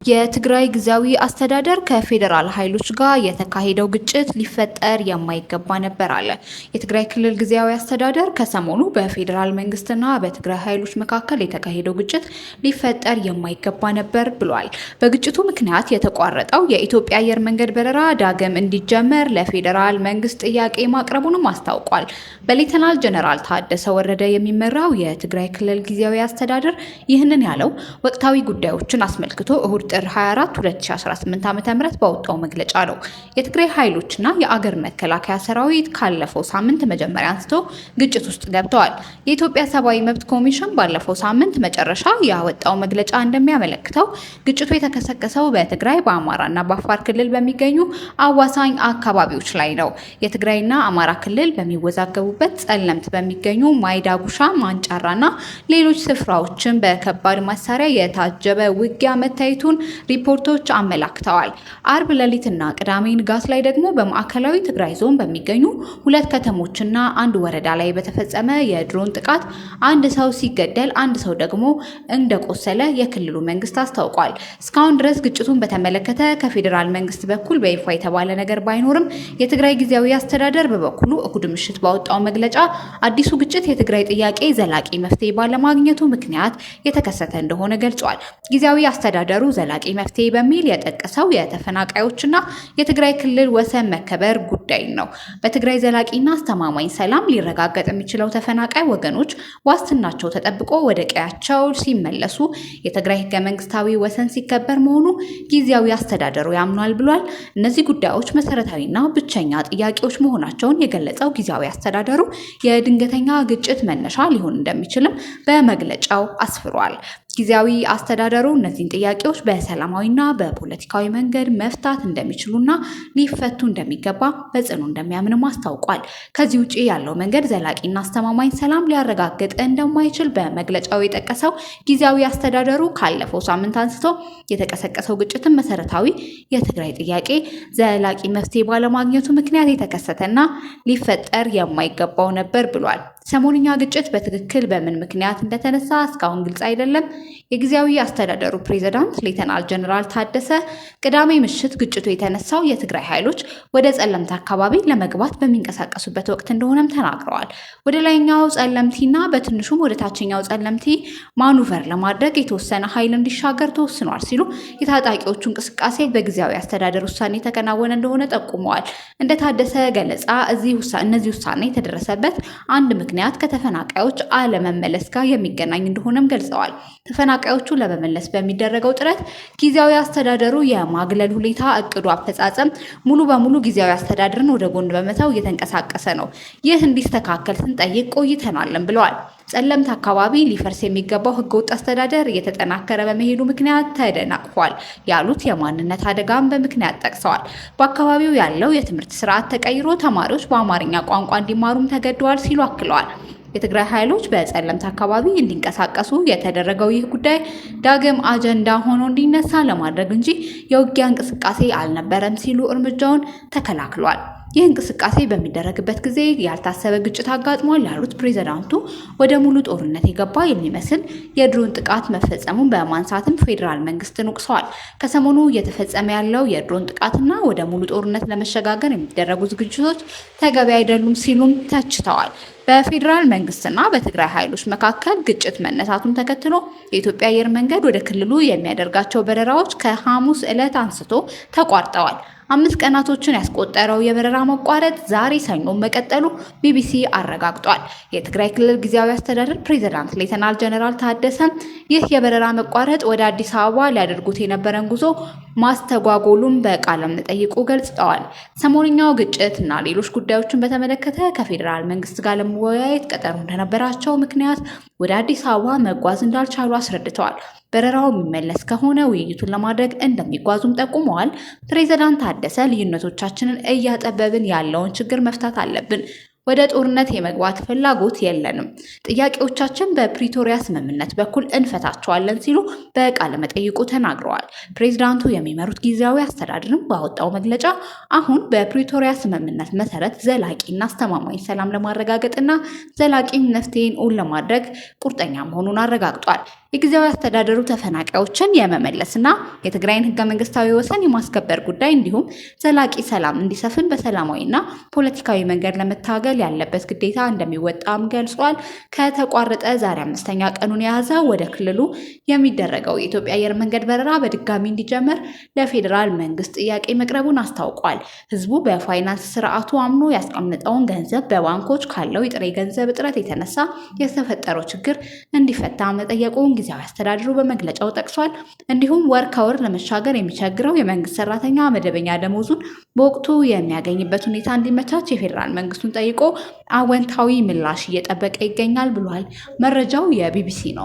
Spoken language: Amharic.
የትግራይ ጊዜያዊ አስተዳደር ከፌዴራል ኃይሎች ጋር የተካሄደው ግጭት ሊፈጠር የማይገባ ነበር አለ። የትግራይ ክልል ጊዜያዊ አስተዳደር ከሰሞኑ በፌዴራል መንግስትና በትግራይ ኃይሎች መካከል የተካሄደው ግጭት ሊፈጠር የማይገባ ነበር ብሏል። በግጭቱ ምክንያት የተቋረጠው የኢትዮጵያ አየር መንገድ በረራ ዳግም እንዲጀመር ለፌዴራል መንግስት ጥያቄ ማቅረቡንም አስታውቋል። በሌተናል ጀነራል ታደሰ ወረደ የሚመራው የትግራይ ክልል ጊዜያዊ አስተዳደር ይህንን ያለው ወቅታዊ ጉዳዮችን አስመልክቶ እሁድ ጥር 24 2018 ዓ.ም ባወጣው መግለጫ ነው። የትግራይ ኃይሎችና የአገር መከላከያ ሰራዊት ካለፈው ሳምንት መጀመሪያ አንስቶ ግጭት ውስጥ ገብተዋል። የኢትዮጵያ ሰብአዊ መብት ኮሚሽን ባለፈው ሳምንት መጨረሻ ያወጣው መግለጫ እንደሚያመለክተው ግጭቱ የተከሰከሰው በትግራይ በአማራና በአፋር ክልል በሚገኙ አዋሳኝ አካባቢዎች ላይ ነው። የትግራይና አማራ ክልል በሚወዛገቡበት ጸለምት በሚገኙ ማይዳጉሻ፣ ማንጫራና ሌሎች ስፍራዎችን በከባድ መሳሪያ የታጀበ ውጊያ መታየቱን ሪፖርቶች አመላክተዋል። አርብ ሌሊትና ቅዳሜ ንጋት ላይ ደግሞ በማዕከላዊ ትግራይ ዞን በሚገኙ ሁለት ከተሞችና አንድ ወረዳ ላይ በተፈጸመ የድሮን ጥቃት አንድ ሰው ሲገደል አንድ ሰው ደግሞ እንደቆሰለ የክልሉ መንግስት አስታውቋል። እስካሁን ድረስ ግጭቱን በተመለከተ ከፌዴራል መንግስት በኩል በይፋ የተባለ ነገር ባይኖርም የትግራይ ጊዜያዊ አስተዳደር በበኩሉ እሁድ ምሽት ባወጣው መግለጫ አዲሱ ግጭት የትግራይ ጥያቄ ዘላቂ መፍትሄ ባለማግኘቱ ምክንያት የተከሰተ እንደሆነ ገልጿል። ጊዜያዊ አስተዳደሩ ዘላቂ መፍትሄ በሚል የጠቀሰው የተፈናቃዮችና የትግራይ ክልል ወሰን መከበር ጉዳይ ነው። በትግራይ ዘላቂና አስተማማኝ ሰላም ሊረጋገጥ የሚችለው ተፈናቃይ ወገኖች ዋስትናቸው ተጠብቆ ወደ ቀያቸው ሲመለሱ የትግራይ ህገ መንግስታዊ ወሰን ሲከበር መሆኑ ጊዜያዊ አስተዳደሩ ያምኗል ብሏል። እነዚህ ጉዳዮች መሰረታዊና ብቸኛ ጥያቄዎች መሆናቸውን የገለጸው ጊዜያዊ አስተዳደሩ የድንገተኛ ግጭት መነሻ ሊሆን እንደሚችልም በመግለጫው አስፍሯል። ጊዜያዊ አስተዳደሩ እነዚህን ጥያቄዎች በሰላማዊና በፖለቲካዊ መንገድ መፍታት እንደሚችሉና ሊፈቱ እንደሚገባ በጽኑ እንደሚያምንም አስታውቋል። ከዚህ ውጪ ያለው መንገድ ዘላቂና አስተማማኝ ሰላም ሊያረጋግጥ እንደማይችል በመግለጫው የጠቀሰው ጊዜያዊ አስተዳደሩ ካለፈው ሳምንት አንስቶ የተቀሰቀሰው ግጭትን መሰረታዊ የትግራይ ጥያቄ ዘላቂ መፍትሄ ባለማግኘቱ ምክንያት የተከሰተና ሊፈጠር የማይገባው ነበር ብሏል። ሰሞንኛ ግጭት በትክክል በምን ምክንያት እንደተነሳ እስካሁን ግልጽ አይደለም። የጊዜያዊ አስተዳደሩ ፕሬዝዳንት ሌተናል ጀነራል ታደሰ ቅዳሜ ምሽት ግጭቱ የተነሳው የትግራይ ኃይሎች ወደ ጸለምት አካባቢ ለመግባት በሚንቀሳቀሱበት ወቅት እንደሆነም ተናግረዋል። ወደ ላይኛው ጸለምቲና በትንሹም ወደ ታችኛው ጸለምቲ ማኑቨር ለማድረግ የተወሰነ ኃይል እንዲሻገር ተወስኗል ሲሉ የታጣቂዎቹ እንቅስቃሴ በጊዜያዊ አስተዳደር ውሳኔ የተከናወነ እንደሆነ ጠቁመዋል። እንደ ታደሰ ገለጻ እነዚህ ውሳኔ የተደረሰበት አንድ ምክንያት ከተፈናቃዮች አለመመለስ ጋር የሚገናኝ እንደሆነም ገልጸዋል። ተፈናቃዮቹ ለመመለስ በሚደረገው ጥረት ጊዜያዊ አስተዳደሩ የማግለል ሁኔታ እቅዱ አፈጻጸም ሙሉ በሙሉ ጊዜያዊ አስተዳደርን ወደ ጎን በመተው እየተንቀሳቀሰ ነው። ይህ እንዲስተካከል ስንጠይቅ ቆይተናልም ብለዋል። ጸለምት አካባቢ ሊፈርስ የሚገባው ህገወጥ አስተዳደር እየተጠናከረ በመሄዱ ምክንያት ተደናቅፏል ያሉት የማንነት አደጋም በምክንያት ጠቅሰዋል። በአካባቢው ያለው የትምህርት ስርዓት ተቀይሮ ተማሪዎች በአማርኛ ቋንቋ እንዲማሩም ተገደዋል ሲሉ አክለዋል። የትግራይ ኃይሎች በጸለምት አካባቢ እንዲንቀሳቀሱ የተደረገው ይህ ጉዳይ ዳግም አጀንዳ ሆኖ እንዲነሳ ለማድረግ እንጂ የውጊያ እንቅስቃሴ አልነበረም ሲሉ እርምጃውን ተከላክሏል። ይህ እንቅስቃሴ በሚደረግበት ጊዜ ያልታሰበ ግጭት አጋጥሟል ያሉት ፕሬዝዳንቱ ወደ ሙሉ ጦርነት የገባ የሚመስል የድሮን ጥቃት መፈጸሙን በማንሳትም ፌዴራል መንግስትን ወቅሰዋል። ከሰሞኑ እየተፈጸመ ያለው የድሮን ጥቃትና ወደ ሙሉ ጦርነት ለመሸጋገር የሚደረጉ ዝግጅቶች ተገቢ አይደሉም ሲሉም ተችተዋል። በፌዴራል መንግስትና በትግራይ ኃይሎች መካከል ግጭት መነሳቱን ተከትሎ የኢትዮጵያ አየር መንገድ ወደ ክልሉ የሚያደርጋቸው በረራዎች ከሐሙስ ዕለት አንስቶ ተቋርጠዋል። 5 ቀናቶችን ያስቆጠረው የበረራ መቋረጥ ዛሬ ሰኞ መቀጠሉ ቢቢሲ አረጋግጧል። የትግራይ ክልል ጊዜያዊ አስተዳደር ፕሬዝዳንት ሌተናል ጀነራል ታደሰ ይህ የበረራ መቋረጥ ወደ አዲስ አበባ ሊያደርጉት የነበረን ጉዞ ማስተጓጎሉን በቃለ መጠይቁ ገልጸዋል። ሰሞንኛው ግጭት እና ሌሎች ጉዳዮችን በተመለከተ ከፌዴራል መንግስት ጋር ለመወያየት ቀጠሮ እንደነበራቸው ምክንያት ወደ አዲስ አበባ መጓዝ እንዳልቻሉ አስረድተዋል። በረራው የሚመለስ ከሆነ ውይይቱን ለማድረግ እንደሚጓዙም ጠቁመዋል። ፕሬዝዳንት ታደሰ ልዩነቶቻችንን እያጠበብን ያለውን ችግር መፍታት አለብን፣ ወደ ጦርነት የመግባት ፍላጎት የለንም፣ ጥያቄዎቻችን በፕሪቶሪያ ስምምነት በኩል እንፈታቸዋለን ሲሉ በቃለ መጠይቁ ተናግረዋል። ፕሬዝዳንቱ የሚመሩት ጊዜያዊ አስተዳደርም ባወጣው መግለጫ አሁን በፕሪቶሪያ ስምምነት መሰረት ዘላቂና አስተማማኝ ሰላም ለማረጋገጥና ዘላቂ መፍትሄን ለማድረግ ቁርጠኛ መሆኑን አረጋግጧል። የጊዜያዊ አስተዳደሩ ተፈናቃዮችን የመመለስና የትግራይን ህገ መንግስታዊ ወሰን የማስከበር ጉዳይ እንዲሁም ዘላቂ ሰላም እንዲሰፍን በሰላማዊና ፖለቲካዊ መንገድ ለመታገል ያለበት ግዴታ እንደሚወጣም ገልጿል። ከተቋረጠ ዛሬ 5ኛ ቀኑን የያዘ ወደ ክልሉ የሚደረገው የኢትዮጵያ አየር መንገድ በረራ በድጋሚ እንዲጀመር ለፌዴራል መንግስት ጥያቄ መቅረቡን አስታውቋል። ህዝቡ በፋይናንስ ስርዓቱ አምኖ ያስቀምጠውን ገንዘብ በባንኮች ካለው የጥሬ ገንዘብ እጥረት የተነሳ የተፈጠረው ችግር እንዲፈታ መጠየቁን ጊዜያዊ አስተዳደሩ በመግለጫው ጠቅሷል። እንዲሁም ወር ከወር ለመሻገር የሚቸግረው የመንግስት ሰራተኛ መደበኛ ደሞዙን በወቅቱ የሚያገኝበት ሁኔታ እንዲመቻች የፌዴራል መንግስቱን ጠይቆ አወንታዊ ምላሽ እየጠበቀ ይገኛል ብሏል። መረጃው የቢቢሲ ነው።